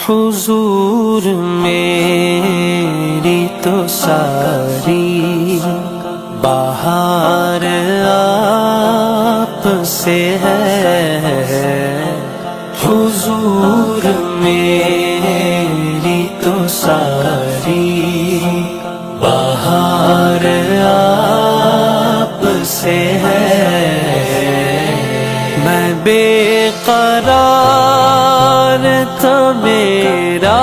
हुजूर मेरी तो सारी बाहर आप से है। हुजूर मेरी तो सारी बाहर आप से है। मैं बेकरार था मेरा